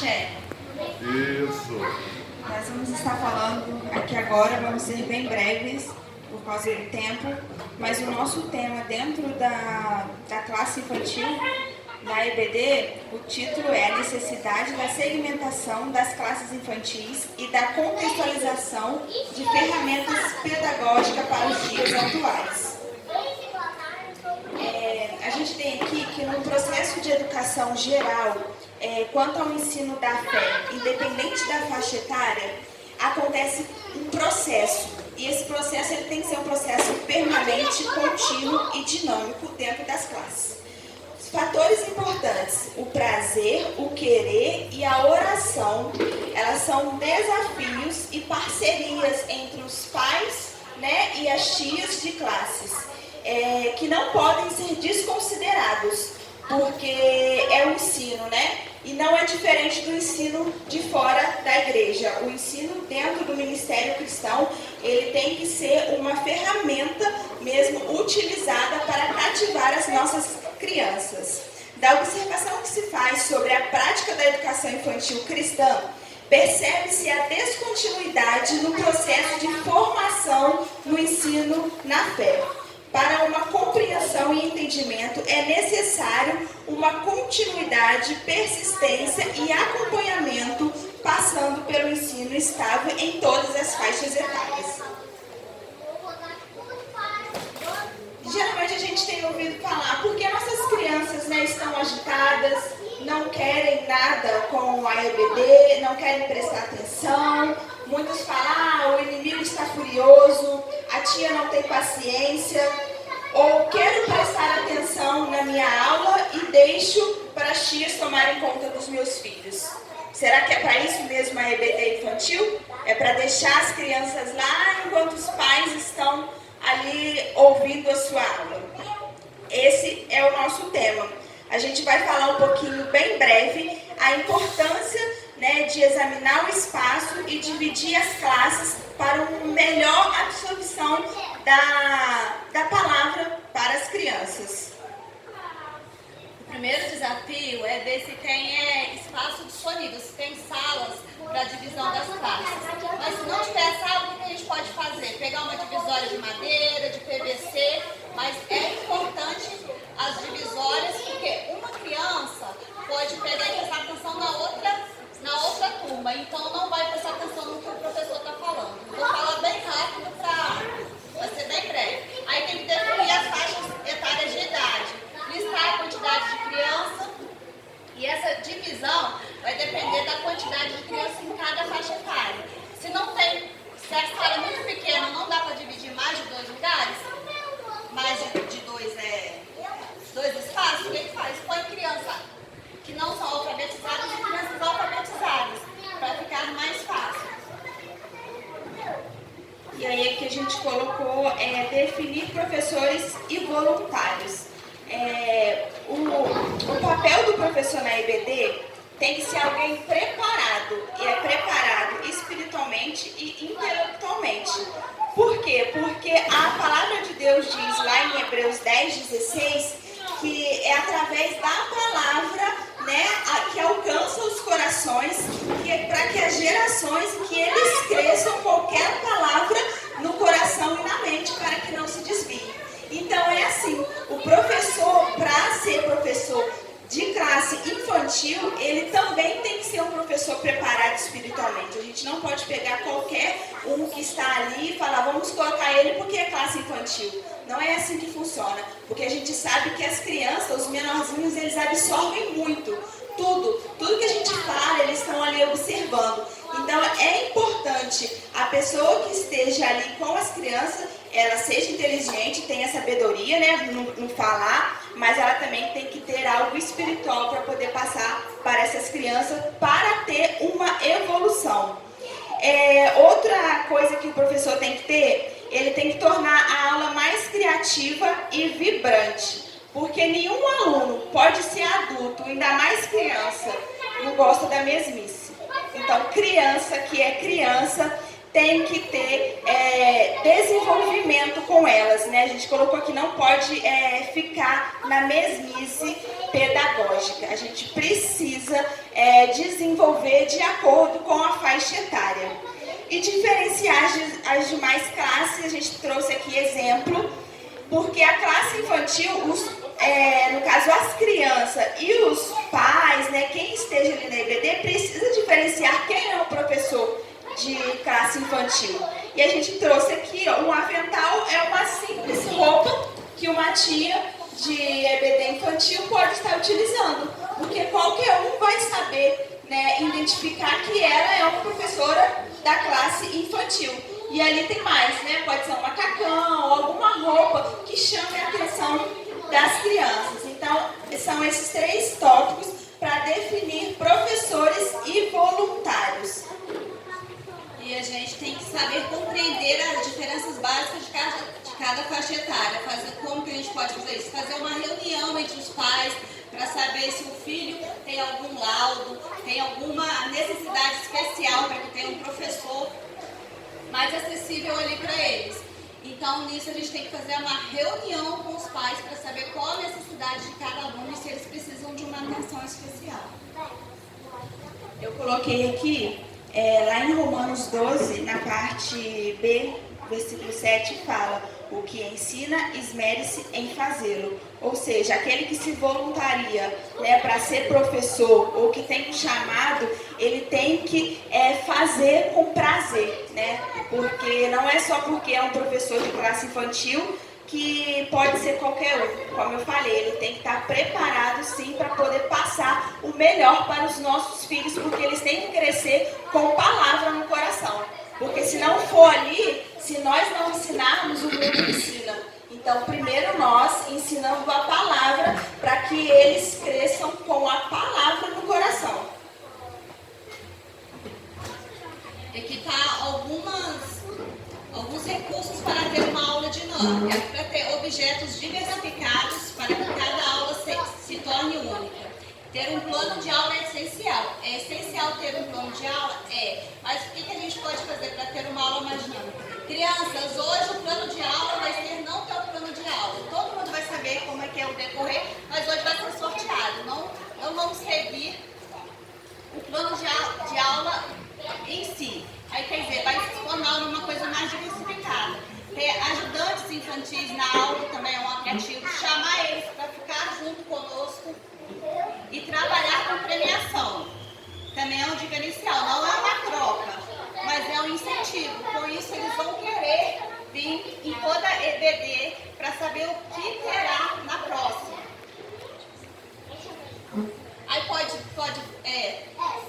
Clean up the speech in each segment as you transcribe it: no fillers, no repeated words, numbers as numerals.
Axé. Isso. Nós vamos estar falando aqui agora, vamos ser bem breves por causa do tempo, mas o nosso tema dentro da classe infantil, na EBD, o título é a necessidade da segmentação das classes infantis e da contextualização de ferramentas pedagógicas para os dias atuais. A gente tem aqui que no processo de educação geral, quanto ao ensino da fé, independente da faixa etária, acontece um processo. E esse processo ele tem que ser um processo permanente, contínuo e dinâmico dentro das classes. Os fatores importantes, o prazer, o querer e a oração, elas são desafios e parcerias entre os pais, né, e as tias de classes, que não podem ser desconsiderados, porque é o ensino, né? E não é diferente do ensino de fora da igreja. O ensino dentro do ministério cristão, ele tem que ser uma ferramenta mesmo utilizada para cativar as nossas crianças. Da observação que se faz sobre a prática da educação infantil cristã, percebe-se a descontinuidade no processo de formação no ensino na fé. Para uma compreensão e entendimento é necessário uma continuidade, persistência e acompanhamento, passando pelo ensino estável em todas as faixas etárias. Geralmente a gente tem ouvido falar, porque nossas crianças, né, estão agitadas, não querem nada com a EBD, não querem prestar atenção. Muitos falam, o inimigo está furioso, a tia não tem paciência, ou quero prestar atenção na minha aula e deixo para as tias tomarem conta dos meus filhos. Será que é para isso mesmo a EBD infantil? É para deixar as crianças lá enquanto os pais estão ali ouvindo a sua aula? Esse é o nosso tema. A gente vai falar um pouquinho, bem breve, a importância, né, de examinar o espaço e dividir as classes para uma melhor absorção da palavra para as crianças. O primeiro desafio é ver se tem espaço disponível, se tem salas para divisão das classes. Mas se não tiver sala, o que a gente pode fazer? Pegar uma divisória de madeira, de PVC, mas é importante as divisórias, porque uma criança pode pegar e prestar atenção na outra turma, então não vai prestar atenção no que o professor está falando. Vou falar bem rápido para ser bem breve. Aí tem que definir as faixas etárias de idade, listar a quantidade de criança, e essa divisão vai depender da quantidade de criança em cada faixa etária. Se a sala é muito pequena, não dá para dividir mais de 2 lugares, mais de dois espaços, o que faz? Põe criança que não são alfabetizadas e crianças alfabetizadas, para ficar mais fácil. E aí aqui a gente colocou definir professores e voluntários. O papel do professor na EBD tem que ser alguém preparado, e é preparado espiritualmente e intelectualmente. Por quê? Porque a palavra de Deus diz lá em Hebreus 10:16, que é através da palavra, né, que alcança os corações, para que as gerações, que eles cresçam qualquer palavra no coração e na mente, para que não se desviem. Então é assim, o professor, para ser professor de classe infantil, ele também tem que ser um professor preparado espiritualmente. A gente não pode pegar qualquer um que está ali e falar, vamos colocar ele porque é classe infantil. Não é assim que funciona, porque a gente sabe que as crianças, os menorzinhos, eles absorvem muito. Tudo que a gente fala, eles estão ali observando. Então é importante a pessoa que esteja ali com as crianças, ela seja inteligente, tenha sabedoria, né, no falar, mas ela também tem que ter algo espiritual para poder passar para essas crianças, para ter uma evolução. Outra coisa que o professor tem que ter, ele tem que tornar a aula mais criativa e vibrante, porque nenhum aluno pode ser adulto, ainda mais criança, não gosta da mesmice. Então, criança que é criança tem que ter desenvolvimento com elas, né? A gente colocou aqui, não pode ficar na mesmice pedagógica. A gente precisa desenvolver de acordo com a faixa etária. E diferenciar as demais classes, a gente trouxe aqui exemplo, porque a classe infantil, no caso as crianças e os pais, né, quem esteja ali na EBD, precisa diferenciar quem é o professor de classe infantil. E a gente trouxe aqui, ó, um avental é uma simples roupa que uma tia de EBD infantil pode estar utilizando, porque qualquer um vai saber, né, identificar que ela é uma professora da classe infantil. E ali tem mais, né? Pode ser um macacão ou alguma roupa que chame a atenção das crianças. Então, são esses 3 tópicos para definir professores e voluntários. E a gente tem que saber compreender as diferenças básicas de cada faixa etária. Como que a gente pode fazer isso? Fazer uma reunião entre os pais para saber se o filho tem algum laudo, tem alguma necessidade especial para que tenha um professor mais acessível ali para eles. Então, nisso a gente tem que fazer uma reunião com os pais para saber qual a necessidade de cada aluno e se eles precisam de uma atenção especial. Eu coloquei aqui, lá em Romanos 12, na parte B, versículo 7, fala: o que ensina, esmere-se em fazê-lo. Ou seja, aquele que se voluntaria, né, para ser professor ou que tem um chamado, ele tem que fazer com prazer, né? Porque não é só porque é um professor de classe infantil que pode ser qualquer um. Como eu falei, ele tem que estar preparado sim para poder passar o melhor para os nossos filhos, porque eles têm que crescer com palavra no coração. Porque se não for ali, se nós não ensinarmos, o mundo ensina. Então, primeiro nós ensinamos a palavra para que eles cresçam com a palavra no coração. Aqui está alguns recursos para ter uma aula dinâmica, para ter objetos diversificados para que cada aula se torne única. Ter um plano de aula é essencial. É essencial ter um plano de aula? Mas o que a gente pode fazer para ter uma aula mais dinâmica? Crianças, hoje o plano de aula vai ser não ter o plano de aula. Todo mundo vai saber como é que é o decorrer, mas hoje vai ser sorteado. Não vamos seguir o plano de aula em si. Aí, quer dizer, vai se tornar uma coisa mais diversificada. Ter ajudantes infantis na aula também é um atrativo. Chamar eles para ficar junto conosco e trabalhar com premiação. Também é um diferencial. Não é uma troca, mas é um incentivo. Com isso, eles vão querer vir em toda a EBD para saber o que terá na próxima. Aí pode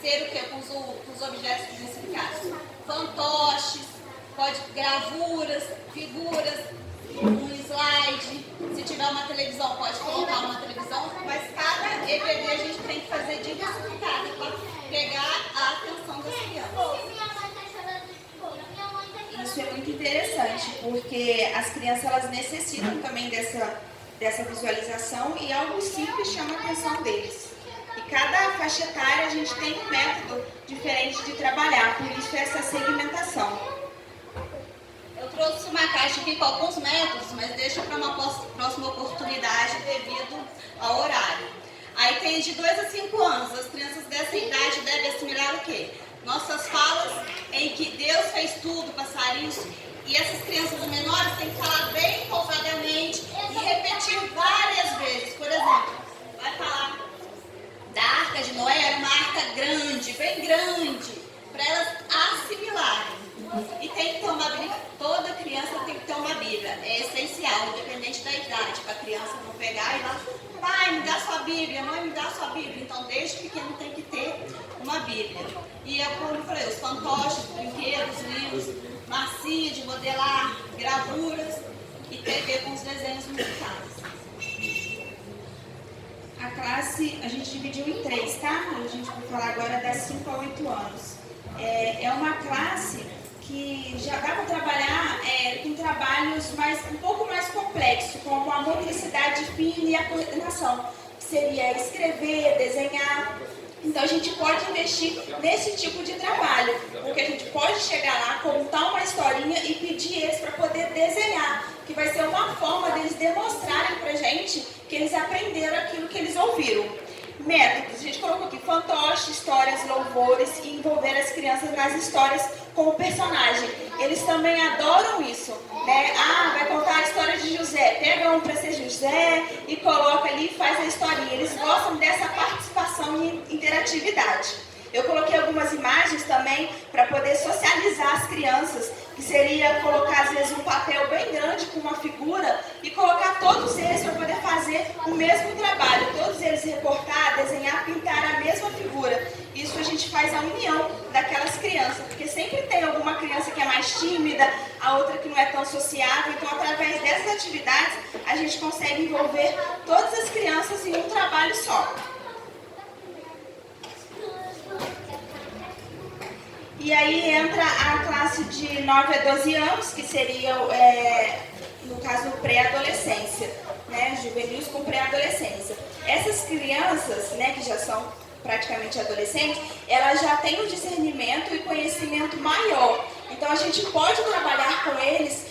ser o quê? Com os objetos diversificados. Fantoches, pode gravuras, figuras, um slide. Se tiver uma televisão, pode colocar uma televisão. Mas cada EBD a gente tem que fazer diversificada para pegar a atenção das crianças. Isso é muito interessante, porque as crianças elas necessitam também dessa visualização e algo simples chama a atenção deles. E cada faixa etária a gente tem um método diferente de trabalhar, por isso essa segmentação. Eu trouxe uma caixa aqui com alguns métodos, mas deixa para uma próxima oportunidade devido ao horário. Aí tem de 2 a 5 anos, as crianças dessa idade devem assimilar o quê? Nossas falas em que Deus fez tudo, passarinhos, e essas crianças menores têm que falar bem pausadamente e repetir várias vezes. Por exemplo, vai falar da Arca de Noé, era uma arca grande, bem grande, para elas assimilarem. E tem que ter uma Bíblia, toda criança tem que ter uma Bíblia, é essencial, independente da idade, para a criança não pegar e lá, pai, me dá sua Bíblia, mãe, me dá sua Bíblia. Então, desde pequeno tem que ter uma Bíblia. E é como eu falei, os fantoches, brinquedos, livros, massinha de modelar, gravuras e TV com os desenhos musicais. A classe a gente dividiu em 3, tá? A gente vai falar agora das 5 a 8 anos. É uma classe que já dá para trabalhar com trabalhos um pouco mais complexos, como a motricidade fina e a coordenação, que seria escrever, desenhar. Então a gente pode investir nesse tipo de trabalho, porque a gente pode chegar lá, contar uma historinha e pedir eles para poder desenhar, que vai ser uma forma deles demonstrarem para a gente que eles aprenderam aquilo que eles ouviram. Métodos, a gente colocou aqui fantoche, histórias, louvores e envolver as crianças nas histórias como personagem. Eles também adoram isso, né? Ah, vai contar a história de José, pega um para ser José e coloca ali e faz a historinha. Eles gostam dessa participação e interatividade. Eu coloquei algumas imagens também para poder socializar as crianças, que seria colocar às vezes um papel bem grande com uma figura e colocar todos eles para poder fazer o mesmo trabalho, todos eles recortar, desenhar, pintar a mesma figura. Isso a gente faz a união daquelas crianças, porque sempre tem alguma criança que é mais tímida, a outra que não é tão sociável, então através dessas atividades a gente consegue envolver todas as crianças em um trabalho só. E aí entra a classe de 9 a 12 anos, que seria, no caso, pré-adolescência, né? Juvenis com pré-adolescência. Essas crianças, né, que já são praticamente adolescentes, elas já têm um discernimento e conhecimento maior. Então a gente pode trabalhar com eles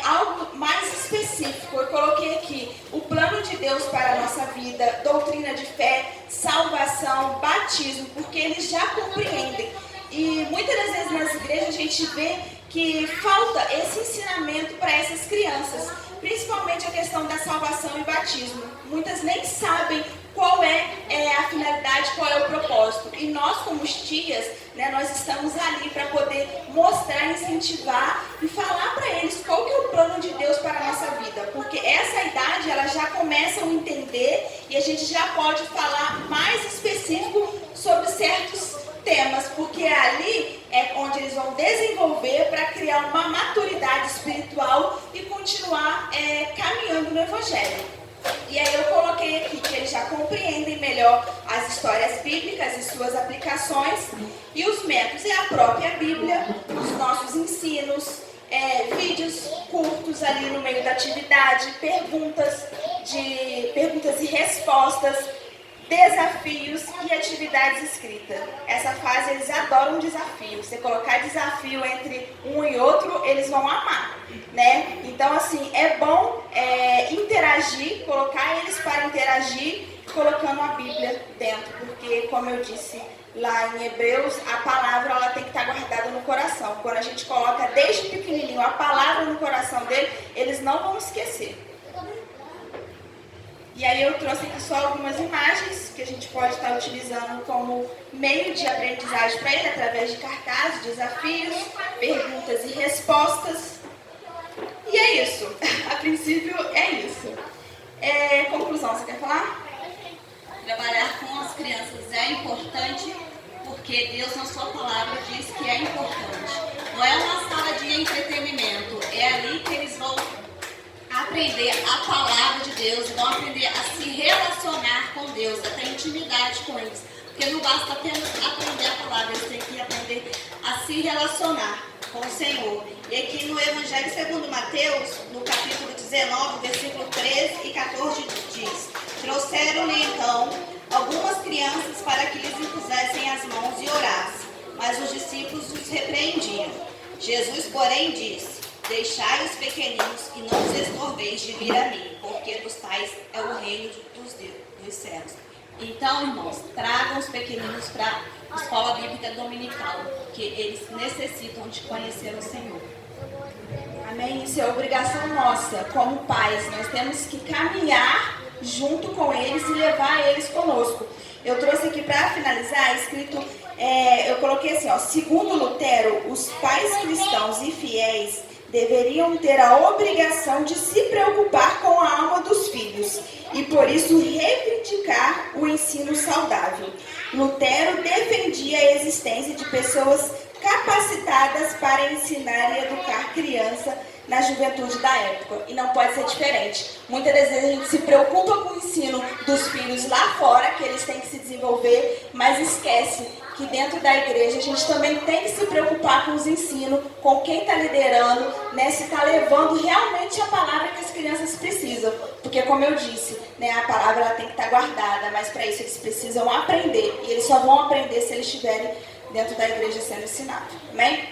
algo mais específico. Eu coloquei aqui o plano de Deus para a nossa vida, doutrina de fé, salvação, batismo, porque eles já compreendem. E muitas das vezes nas igrejas a gente vê que falta esse ensinamento para essas crianças, principalmente a questão da salvação e batismo. Muitas nem sabem qual é a finalidade, qual é o propósito. E nós, como tias, né, nós estamos ali para poder mostrar, incentivar e falar para eles qual que é o plano de Deus para a nossa vida. Porque essa idade, elas já começam a entender e a gente já pode falar mais específico sobre certos temas, porque ali é onde eles vão desenvolver para criar uma maturidade espiritual e continuar caminhando no Evangelho. E aí eu coloquei aqui que eles já compreendem melhor as histórias bíblicas e suas aplicações e os métodos é a própria Bíblia, os nossos ensinos, vídeos curtos ali no meio da atividade, perguntas e respostas, desafios e atividades escritas. Essa fase eles adoram desafio. Você colocar desafio entre um e outro, eles vão amar, né? Então assim, é bom interagir, colocar eles para interagir, colocando a Bíblia dentro, porque como eu disse lá em Hebreus, a palavra ela tem que estar guardada no coração. Quando a gente coloca desde pequenininho a palavra no coração dele, eles não vão esquecer. E aí eu trouxe aqui só algumas imagens que a gente pode estar utilizando como meio de aprendizagem para ele, através de cartazes, desafios, perguntas e respostas. E é isso. A princípio é isso. Conclusão, você quer falar? Trabalhar com as crianças é importante porque Deus na sua palavra diz que é importante. Não é uma sala de entretenimento, é ali que eles vão aprender a palavra de Deus, vão aprender a se relacionar com Deus, a ter intimidade com eles. Porque não basta apenas aprender a palavra, eles têm que aprender a se relacionar com o Senhor. E aqui no Evangelho segundo Mateus, no capítulo 19, versículo 13 e 14 diz: trouxeram-lhe então algumas crianças para que lhes impusessem as mãos e orassem, mas os discípulos os repreendiam. Jesus, porém, disse: deixai os pequeninos e não os estorveis de vir a mim, porque dos tais é o reino dos céus. Então, irmãos, tragam os pequeninos para a escola bíblica dominical, que eles necessitam de conhecer o Senhor. Amém? Isso é obrigação nossa, como pais. Nós temos que caminhar junto com eles e levar eles conosco. Eu trouxe aqui para finalizar, escrito, eu coloquei assim, ó, segundo Lutero, os pais cristãos e fiéis deveriam ter a obrigação de se preocupar com a alma dos filhos e, por isso, reivindicar o ensino saudável. Lutero defendia a existência de pessoas capacitadas para ensinar e educar criança na juventude da época. E não pode ser diferente. Muitas das vezes a gente se preocupa com o ensino dos filhos lá fora, que eles têm que se desenvolver, mas esquece que dentro da igreja a gente também tem que se preocupar com os ensinos, com quem está liderando, né, se está levando realmente a palavra que as crianças precisam. Porque, como eu disse, né, a palavra ela tem que estar guardada, mas para isso eles precisam aprender. E eles só vão aprender se eles estiverem dentro da igreja sendo ensinados. Amém?